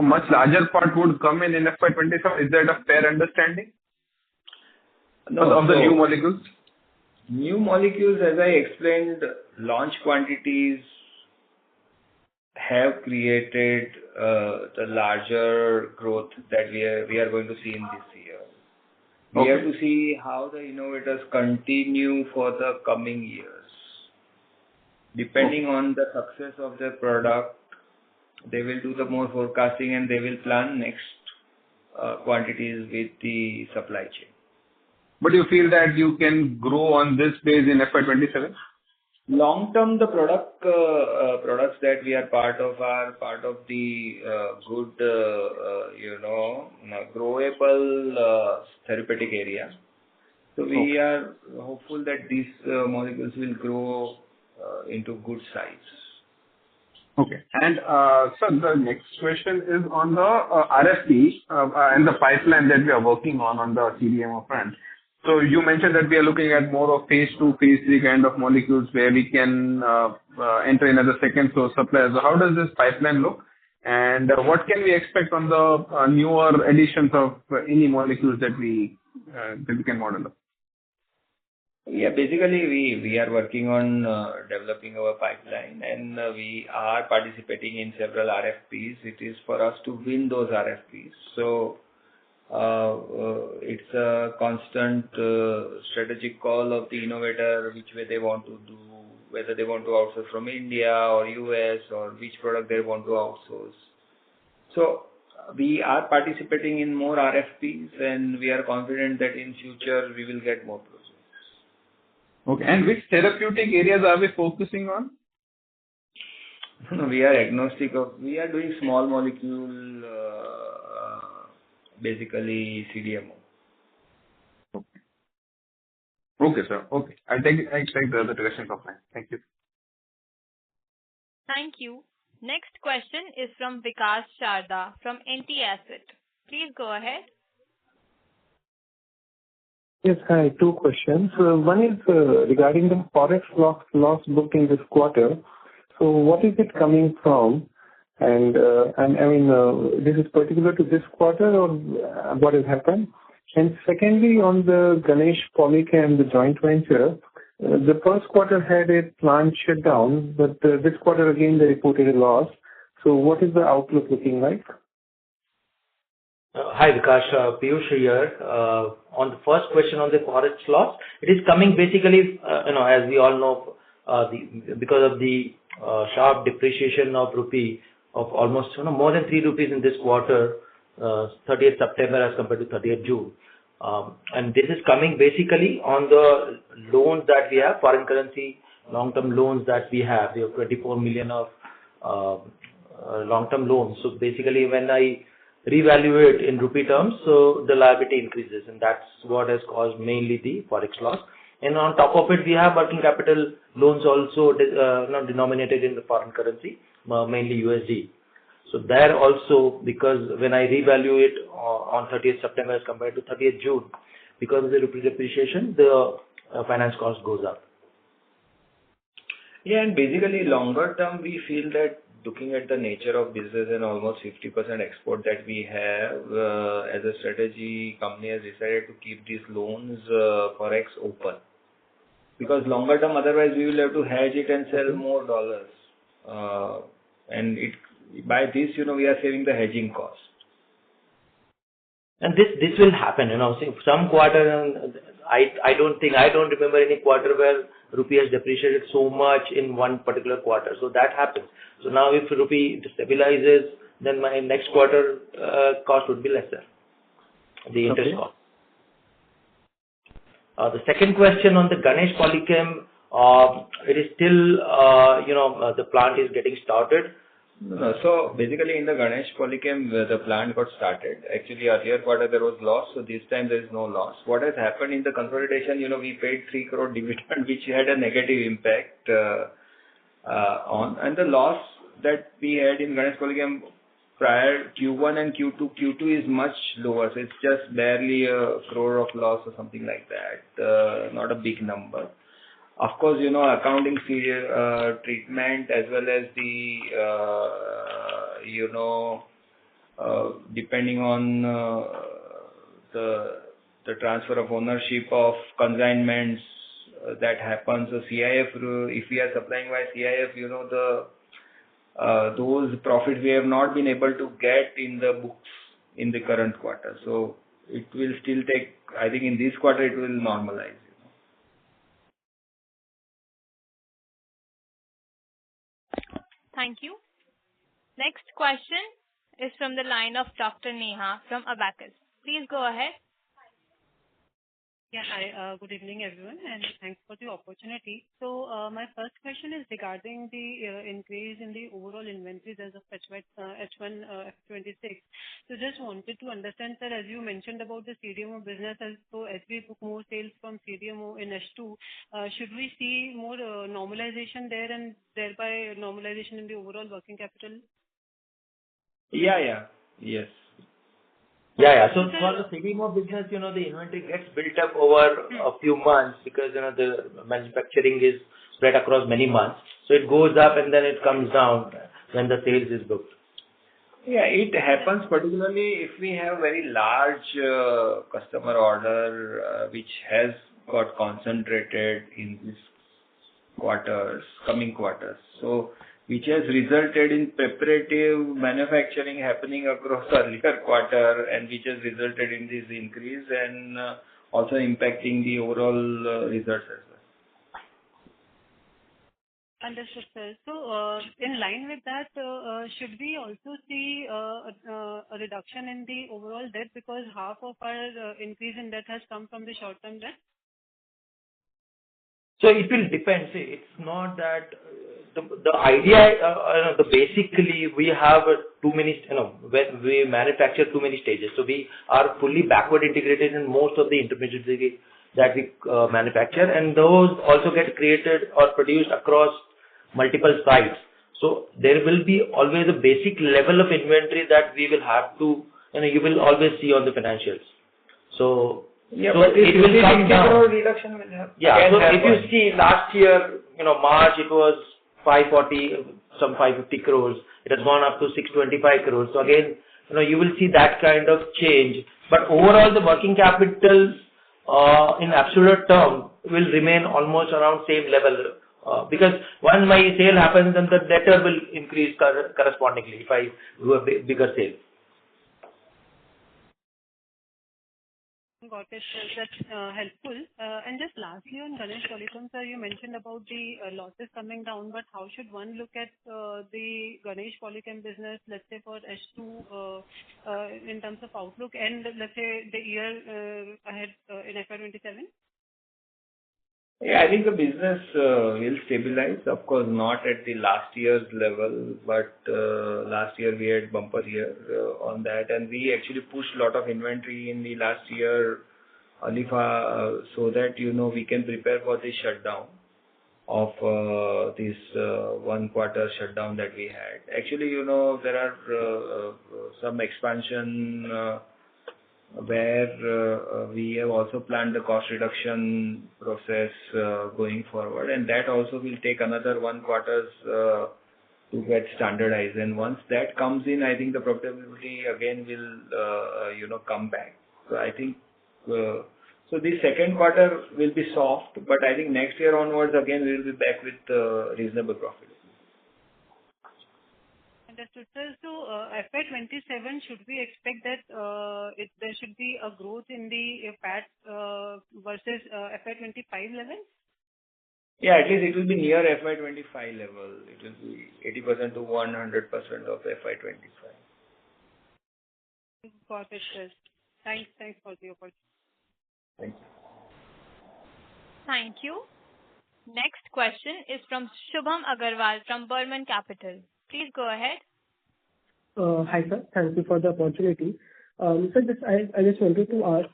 much larger part would come in FY27. Is that a fair understanding? No, of the new molecules? New molecules, as I explained, launch quantities have created the larger growth that we are going to see in this year. We have to see how the innovators continue for the coming years. Depending on the success of their product, they will do the more forecasting and they will plan next quantities with the supply chain. But you feel that you can grow on this base in FY27? Long term, the products that we are part of are part of the good, growable therapeutic area. So we are hopeful that these molecules will grow into good size. Okay. And sir, the next question is on the RFP and the pipeline that we are working on the CDMO front. So you mentioned that we are looking at more of phase 2, phase 3 kind of molecules where we can enter in as a second source supplier. So how does this pipeline look? And what can we expect on the newer additions of any molecules that we can model up? Yeah, basically we are working on developing our pipeline, and we are participating in several RFPs. It is for us to win those RFPs. So it's a constant strategic call of the innovator, which way they want to do, whether they want to outsource from India or US or which product they want to outsource. So we are participating in more RFPs, and we are confident that in future we will get more projects. Okay. And which therapeutic areas are we focusing on? No, we are agnostic we are doing small molecule, basically CDMO. Okay, sir. Okay. I'll take the other questions offline. Thank you. Thank you. Next question is from Vikas Sharda from NT Asset. Please go ahead. Yes, hi. 2 questions. One is regarding the forex loss booked in this quarter. So what is it coming from? And I mean, this is particular to this quarter, or what has happened? And secondly, on the Ganesh Polychem, the joint venture, the first quarter had a plant shutdown, but this quarter again they reported a loss. So what is the outlook looking like? Hi, Vikash. Piyush here. On the first question on the forex loss, it is coming basically, as we all know, because of the sharp depreciation of rupee of almost more than 3 rupees in this quarter, 30th September as compared to 30th June. And this is coming basically on the loans that we have, foreign currency long-term loans that we have. We have 24 million of long-term loans. So basically, when I revalue it in rupee terms, so the liability increases, and that's what has caused mainly the forex loss. And on top of it, we have working capital loans also denominated in the foreign currency, mainly USD. So there also, because when I revalue it on 30th September as compared to 30th June, because of the rupee depreciation, the finance cost goes up. Yeah, and basically longer term, we feel that looking at the nature of business and almost 50% export that we have, as a strategy, company has decided to keep these loans forex open. Because longer term, otherwise we will have to hedge it and sell more dollars. And by this, we are saving the hedging cost. And this will happen, some quarter, I don't remember any quarter where rupee has depreciated so much in one particular quarter. So that happens. So now if rupee stabilizes, then my next quarter cost would be lesser, the interest cost. The second question on the Ganesh Polychem, it is still, the plant is getting started. No, so basically in the Ganesh Polychem, the plant got started. Actually, earlier quarter there was loss, so this time there is no loss. What has happened in the consolidation, we paid 3 crore dividend, which had a negative impact on. And the loss that we had in Ganesh Polychem prior Q1 and Q2 is much lower. So it's just barely a crore of loss or something like that. Not a big number. Of course, accounting treatment as well as the, depending on the transfer of ownership of consignments that happens. So CIF, if we are supplying by CIF, those profits we have not been able to get in the books in the current quarter. So it will still take, I think in this quarter it will normalize. Thank you. Next question is from the line of Dr. Neha from Abacus. Please go ahead. Yeah, hi. Good evening, everyone, and thanks for the opportunity. So my first question is regarding the increase in the overall inventories as of H1 F26. So just wanted to understand, sir, as you mentioned about the CDMO business, so as we book more sales from CDMO in H2, should we see more normalization there and thereby normalization in the overall working capital? Yeah. Yes. Yeah. So for the CDMO business, the inventory gets built up over a few months because, the manufacturing is spread across many months. So it goes up and then it comes down when the sales is booked. Yeah, it happens particularly if we have very large customer order which has got concentrated in these coming quarters. So which has resulted in preparative manufacturing happening across earlier quarter and which has resulted in this increase and also impacting the overall results as well. Understood, sir. So in line with that, should we also see a reduction in the overall debt because half of our increase in debt has come from the short-term debt? So it will depend. See, it's not that the idea, basically we have too many, when we manufacture too many stages. So we are fully backward integrated in most of the intermediates that we manufacture, and those also get created or produced across multiple sites. So there will be always a basic level of inventory that we will have to, you will always see on the financials. So yeah, so but it will come down. Reduction will happen. Yeah. So if you see last year, March it was 540, some 550 crores. It has gone up to 625 crores. So again, you will see that kind of change But overall, the working capital in absolute term will remain almost around same level because once my sale happens, then the debtor will increase correspondingly if I do a bigger sale. Got it, sir. That's helpful. And just lastly, on Ganesh Polycom, sir, you mentioned about the losses coming down, but how should one look at the Ganesh Polycom business, let's say for H2 in terms of outlook and let's say the year ahead in FY27? Yeah, I think the business will stabilize. Of course, not at the last year's level, but last year we had bumper year on that, and we actually pushed a lot of inventory in the last year, Alifa, so that, we can prepare for the shutdown of this 1 quarter shutdown that we had. Actually, there are some expansion where we have also planned the cost reduction process going forward, and that also will take another 1 quarter to get standardized. And once that comes in, I think the profitability again will, come back. So I think so the second quarter will be soft, but I think next year onwards again we will be back with reasonable profit. Understood, sir. So FY27, should we expect that there should be a growth in the PAT versus FY25 level? Yeah, at least it will be near FY25 level. It will be 80% to 100% of FY25. Got it, sir. Thanks for the opportunity. Thank you. Thank you. Next question is from Shubham Agarwal from Burman Capital. Please go ahead. Hi, sir. Thank you for the opportunity. So I just wanted to ask,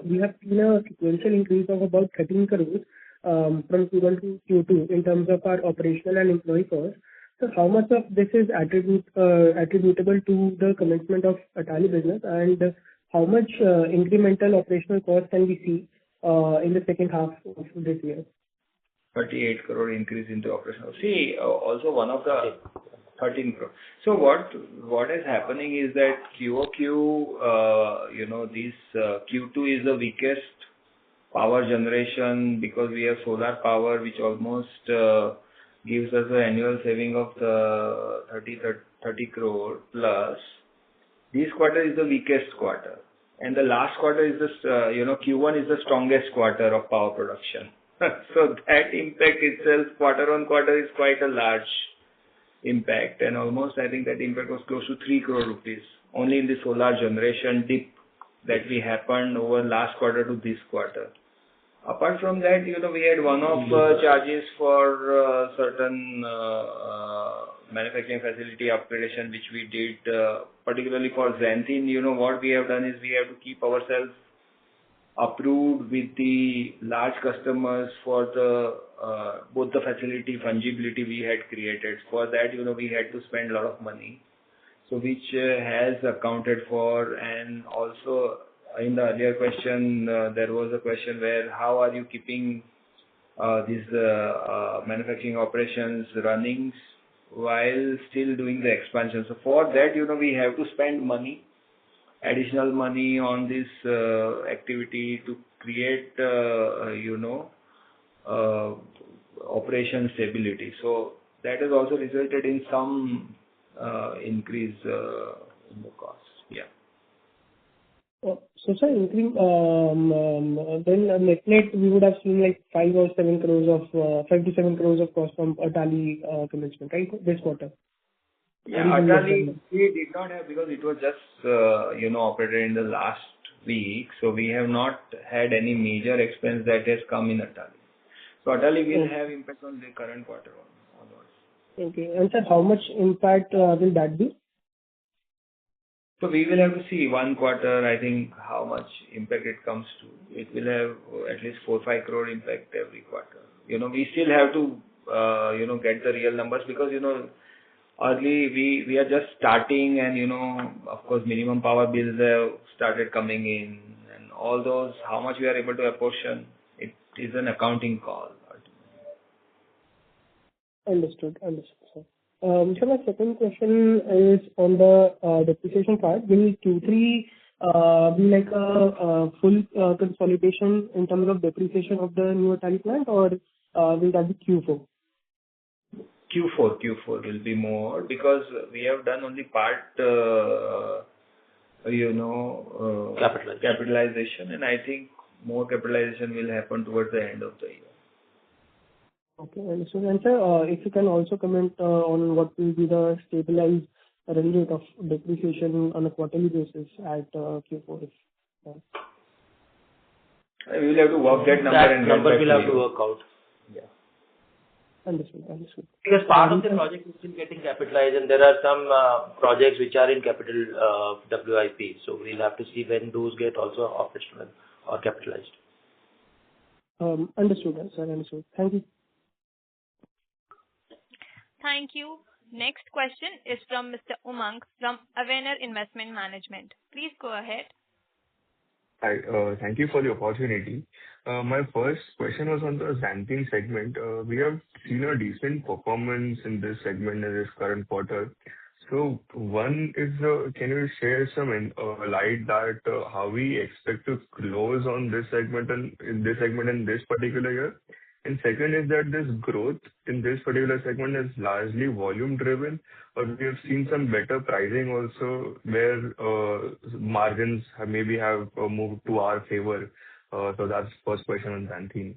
we have seen a sequential increase of about 13 crores from Q1 to Q2 in terms of our operational and employee costs. So how much of this is attributable to the commencement of Atali business, and how much incremental operational cost can we see in the second half of this year? 38 crore increase into operational. See, also one of the 13 crore. So what is happening is that QOQ, this Q2 is the weakest power generation because we have solar power, which almost gives us an annual saving of 30 crore plus. This quarter is the weakest quarter, and the last quarter is Q1 is the strongest quarter of power production. So that impact itself, quarter on quarter, is quite a large impact, and almost I think that impact was close to 3 crore rupees only in the solar generation dip that we happened over last quarter to this quarter. Apart from that, we had one-off charges for certain manufacturing facility upgradation which we did, particularly for xanthine. What we have done is we have to keep ourselves approved with the large customers for the both the facility fungibility we had created. For that, we had to spend a lot of money, so which has accounted for. And also in the earlier question, there was a question where how are you keeping these manufacturing operations running while still doing the expansion. So for that, we have to spend additional money on this activity to create, operation stability. So that has also resulted in some increase in the cost. Yeah. So, sir, then net we would have seen like 5 to 7 crores of cost from Atali commencement, right, this quarter? Yeah, Atali we did not have because it was just operated in the last week, so we have not had any major expense that has come in Atali. So Atali will have impact on the current quarter onwards. Okay, and sir, how much impact will that be? So we will have to see 1 quarter, I think, how much impact it comes to. It will have at least 4 to 5 crore impact every quarter. We still have to get the real numbers because early we are just starting, and of course minimum power bills have started coming in, and all those, how much we are able to apportion, it is an accounting call. Understood, sir. So my second question is on the depreciation part. Will Q3 be like a full consolidation in terms of depreciation of the new Aarti plant, or will that be Q4? Q4 will be more because we have done only part, capitalization, and I think more capitalization will happen towards the end of the year. Okay. Understood. And sir, if you can also comment on what will be the stabilized run rate of depreciation on a quarterly basis at Q4. We will have to work that number and That number get back will have to to you. work out. Yeah. Understood. Because part of the project is still getting capitalized, and there are some projects which are in capital WIP. So we'll have to see when those get also operational or capitalized. Understood, sir. Understood. Thank you. Thank you. Next question is from Mr. Umang from Avener Investment Management. Please go ahead. Hi. Thank you for the opportunity. My first question was on the xanthine segment. We have seen a decent performance in this segment in this current quarter. So one is, can you share some light that how we expect to close on this segment in this particular year? And second is that this growth in this particular segment is largely volume driven, or we have seen some better pricing also where margins have moved to our favor. So that's first question on xanthine.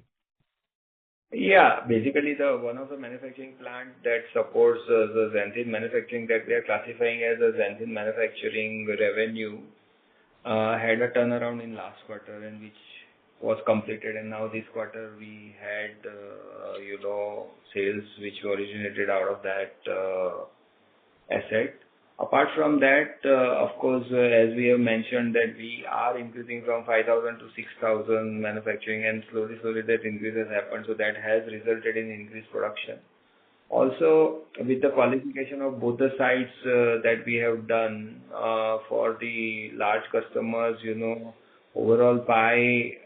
Yeah. Basically, one of the manufacturing plant that supports the xanthine manufacturing that we are classifying as a xanthine manufacturing revenue had a turnaround in last quarter, and which was completed. And now this quarter we had sales which originated out of that asset. Apart from that, of course, as we have mentioned that we are increasing from 5,000 to 6,000 manufacturing, and slowly that increase has happened. So that has resulted in increased production. Also, with the qualification of both the sites that we have done for the large customers, overall pie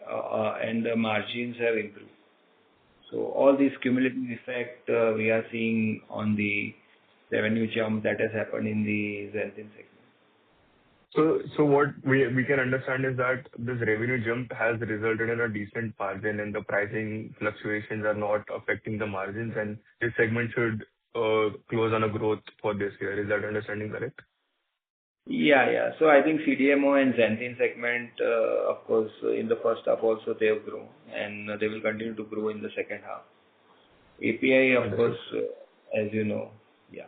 and the margins have improved. So all these cumulative effect we are seeing on the revenue jump that has happened in the xanthine segment. So what we can understand is that this revenue jump has resulted in a decent margin, and the pricing fluctuations are not affecting the margins, and this segment should close on a growth for this year. Is that understanding correct? Yeah. So I think CDMO and xanthine segment, of course, in the first half also they have grown, and they will continue to grow in the second half. API, of course, as you know. Yeah.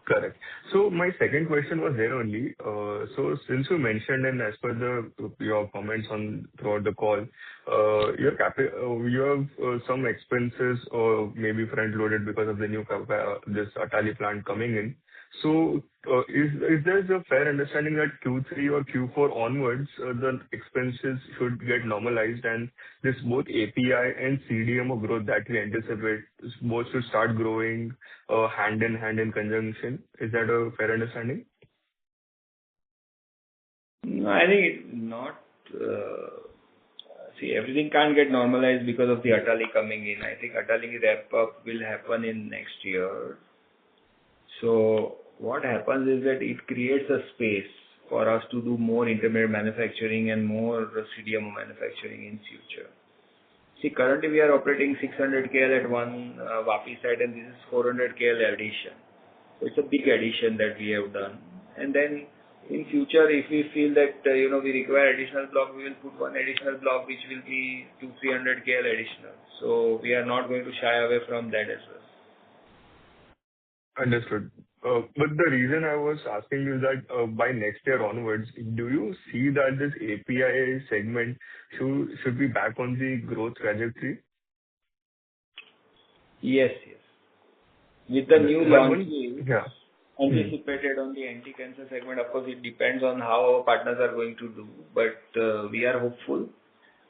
Correct. So my second question was there only. So since you mentioned, and as per your comments throughout the call, you have some expenses or maybe front loaded because of the new this Aarti plant coming in. So is there a fair understanding that Q3 or Q4 onwards the expenses should get normalized, and this both API and CDMO growth that we anticipate both should start growing hand in hand in conjunction? Is that a fair understanding? No, I think it's not. See, everything can't get normalized because of the Aarti coming in. I think Aarti ramp up will happen in next year. So what happens is that it creates a space for us to do more intermediate manufacturing and more CDMO manufacturing in future. See, currently we are operating 600 KL at one Vapi site, and this is 400 KL addition. So it's a big addition that we have done. And then in future, if we feel that we require additional block, we will put one additional block which will be 200-300 KL additional. So we are not going to shy away from that as well. Understood. But the reason I was asking you is that by next year onwards, do you see that this API segment should be back on the growth trajectory? Yes. With the new launches anticipated on the anti-cancer segment, of course, it depends on how our partners are going to do. But we are hopeful.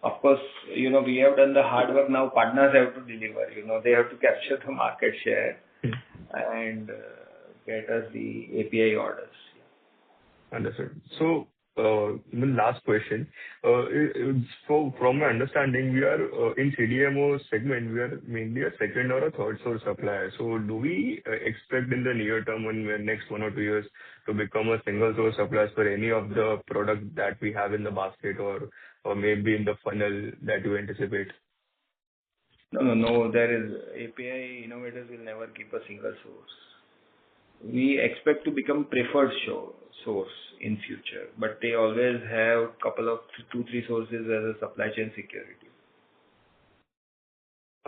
Of course, we have done the hard work. Now partners have to deliver. They have to capture the market share and get us the API orders. Understood. So One last question. So from my understanding, we are in CDMO segment, we are mainly a second or a third source supplier. So do we expect in the near term, in the next 1 or 2 years, to become a single source supplier for any of the products that we have in the basket or maybe in the funnel that you anticipate? No. There is API innovators will never keep a single source. We expect to become preferred source in future, but they always have couple of 2-3 sources as a supply chain security.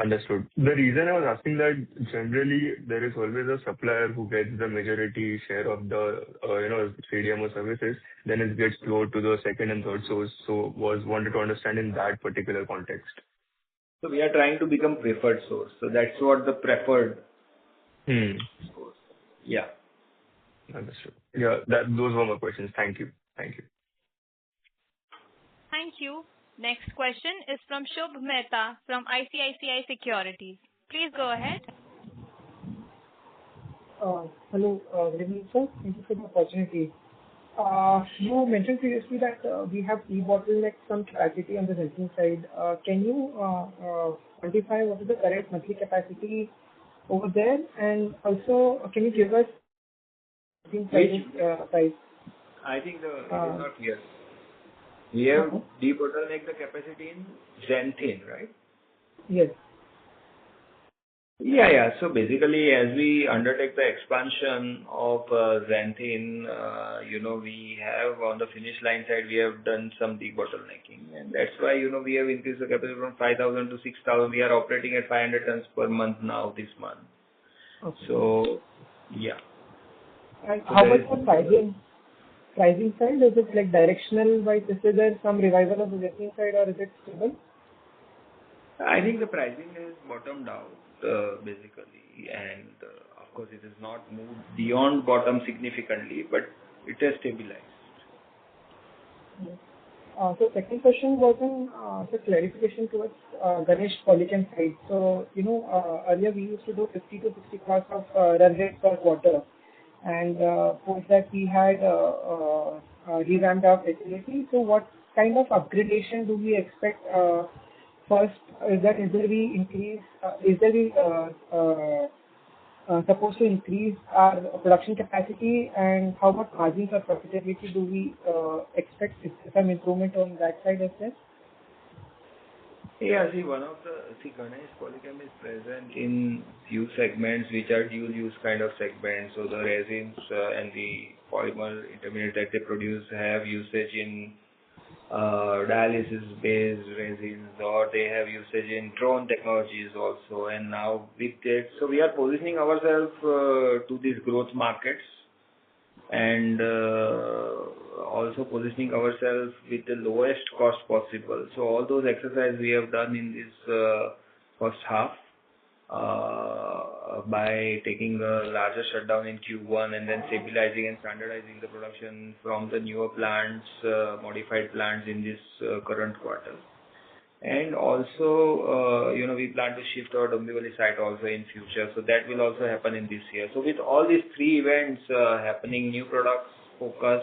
Understood. The reason I was asking that generally there is always a supplier who gets the majority share of the CDMO services, then it gets flowed to the second and third source. So wanted to understand in that particular context. So we are trying to become preferred source. So that's what the preferred source. Yeah. Understood. Yeah, those were my questions. Thank you. Thank you. Next question is from Shubh Mehta from ICICI Securities. Please go ahead. Hello, good evening, sir. Thank you for the opportunity. You mentioned previously that we have debottlenecked some capacity on the Zenthin side. Can you quantify what is the current monthly capacity over there? And also, can you give us price? I think it is not clear. We have debottlenecked the capacity in Zenthin, right? Yes. Yeah. So basically, as we undertake the expansion of Zenthin, we have on the finish line side, we have done some debottlenecking. And that's why, we have increased the capacity from 5,000 to 6,000. We are operating at 500 tons per month now this month. Okay. So, yeah. And how about the pricing side? Is it like directional wise? Is there some revival of the Zenthin side or is it stable? I think the pricing is bottomed out, basically. And of course, it has not moved beyond bottom significantly, but it has stabilized. Yes. So second question was on the clarification towards Ganesh Polychem side. So, earlier we used to do 50 to 60 crores of run rate per quarter. And post that we had revamped our facility. So what kind of upgradation do we expect? First, is there supposed to increase our production capacity, and how much margins or profitability do we expect some improvement on that side as well? Yeah, Ganesh Polychem is present in few segments which are dual use kind of segments. So the resins and the polymer intermediate that they produce have usage in dialysis-based resins, or they have usage in drone technologies also. And now with that, so we are positioning ourselves to these growth markets and also positioning ourselves with the lowest cost possible. So all those exercises we have done in this first half by taking a larger shutdown in Q1 and then stabilizing and standardizing the production from the newer plants, modified plants in this current quarter. And also, we plan to shift our Dombivli site also in future. So that will also happen in this year. So with all these three events happening, new products, focus,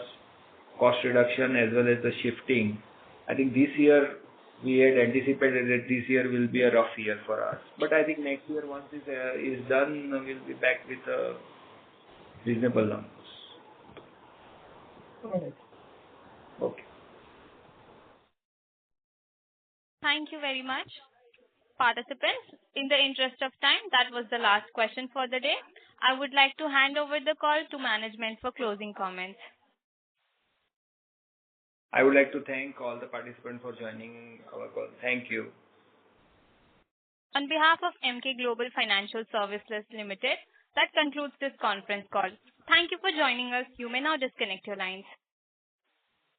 cost reduction, as well as the shifting, I think this year we had anticipated that this year will be a rough year for us. But I think next year, once this is done, we'll be back with reasonable numbers. All right. Okay. Thank you very much. Participants, in the interest of time, that was the last question for the day. I would like to hand over the call to management for closing comments. I would like to thank all the participants for joining our call. Thank you. On behalf of Emkay Global Financial Services Limited, that concludes this conference call. Thank you for joining us. You may now disconnect your lines.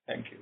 Thank you.